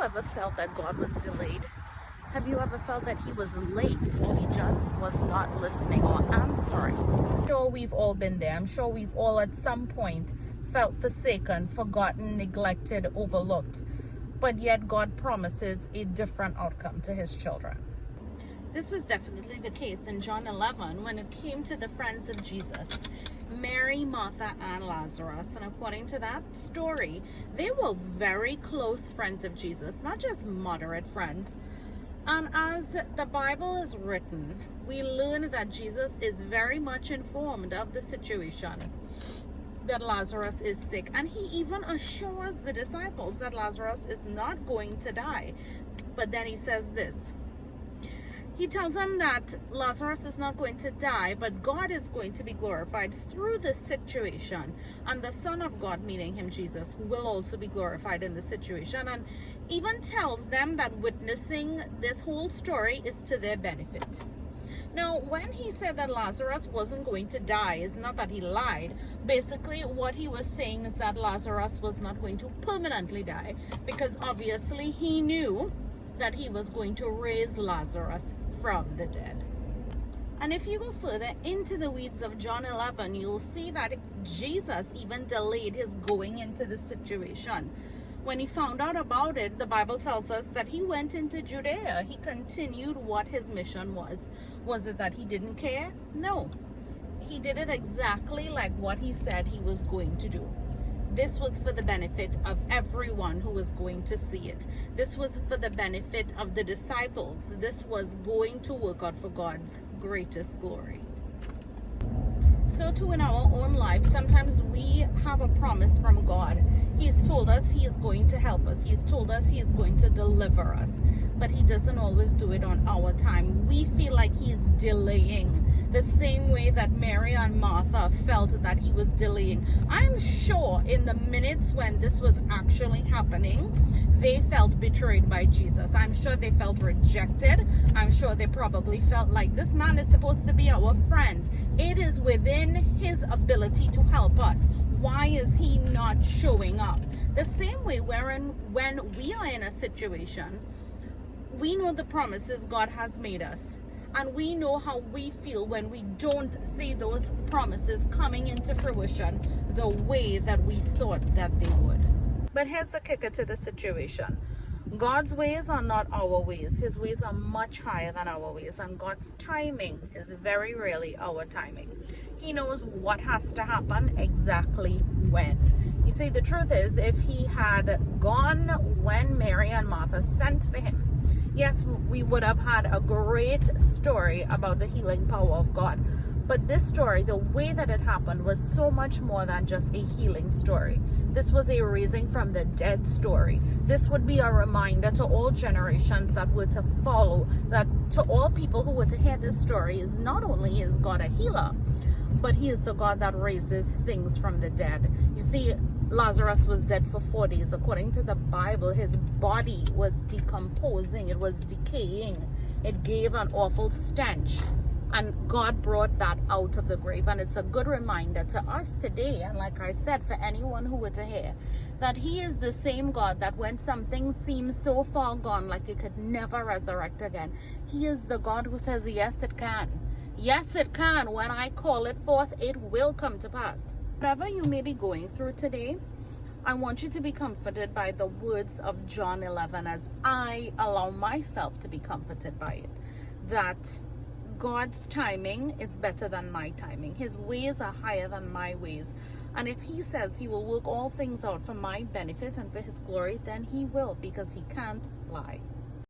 ever felt that God was delayed? Have you ever felt that he was late, or he just was not listening or answering? I'm sure we've all been there. I'm sure we've all at some point felt forsaken, forgotten, neglected, overlooked. But yet God promises a different outcome to his children. This was definitely the case in John 11 when it came to the friends of Jesus, Mary, Martha, and Lazarus. And according to that story, they were very close friends of Jesus, not just moderate friends. And as the Bible is written, we learn that Jesus is very much informed of the situation, that Lazarus is sick. And he even assures the disciples that Lazarus is not going to die. But then he says this. He tells them that Lazarus is not going to die, but God is going to be glorified through this situation. And the Son of God, meaning him, Jesus, will also be glorified in the situation. And even tells them that witnessing this whole story is to their benefit. Now, when he said that Lazarus wasn't going to die, it's not that he lied. Basically, what he was saying is that Lazarus was not going to permanently die, because obviously he knew that he was going to raise Lazarus from the dead. And if you go further into the weeds of John 11, you'll see that Jesus even delayed his going into the situation. When he found out about it, the Bible tells us that he went into Judea. He continued what his mission was. Was it that he didn't care? No. He did it exactly like what he said he was going to do. This was for the benefit of everyone who was going to see it. This was for the benefit of the disciples. This was going to work out for God's greatest glory. So too in our own life, sometimes we have a promise from God. He's told us he is going to help us. He's told us he is going to deliver us. But he doesn't always do it on our time. We feel like he is delaying, the same way that Mary and Martha felt that he was delaying. I'm sure in the minutes when this was actually happening, they felt betrayed by Jesus. I'm sure they felt rejected. I'm sure they probably felt like, this man is supposed to be our friend. It is within his ability to help us. Why is he not showing up? The same way when we are in a situation, we know the promises God has made us. And we know how we feel when we don't see those promises coming into fruition the way that we thought that they would. But here's the kicker to the situation. God's ways are not our ways. His ways are much higher than our ways. And God's timing is very rarely our timing. He knows what has to happen exactly when. You see, the truth is, if he had gone when Mary and Martha sent for him, yes, we would have had a great story about the healing power of God. But this story, the way that it happened, was so much more than just a healing story. This was a raising from the dead story. This would be a reminder to all generations that were to follow, that to all people who were to hear this story, is not only is God a healer, but he is the God that raises things from the dead. You see, Lazarus was dead for 4 days. According to the Bible, his body was decomposing. It was decaying. It gave an awful stench. And God brought that out of the grave. And it's a good reminder to us today, and like I said, for anyone who were to hear, that he is the same God that when something seems so far gone, like it could never resurrect again, he is the God who says, yes, it can. Yes, it can. When I call it forth, it will come to pass. Whatever you may be going through today, I want you to be comforted by the words of John 11 as I allow myself to be comforted by it. That God's timing is better than my timing. His ways are higher than my ways. And if he says he will work all things out for my benefit and for his glory, then he will, because he can't lie.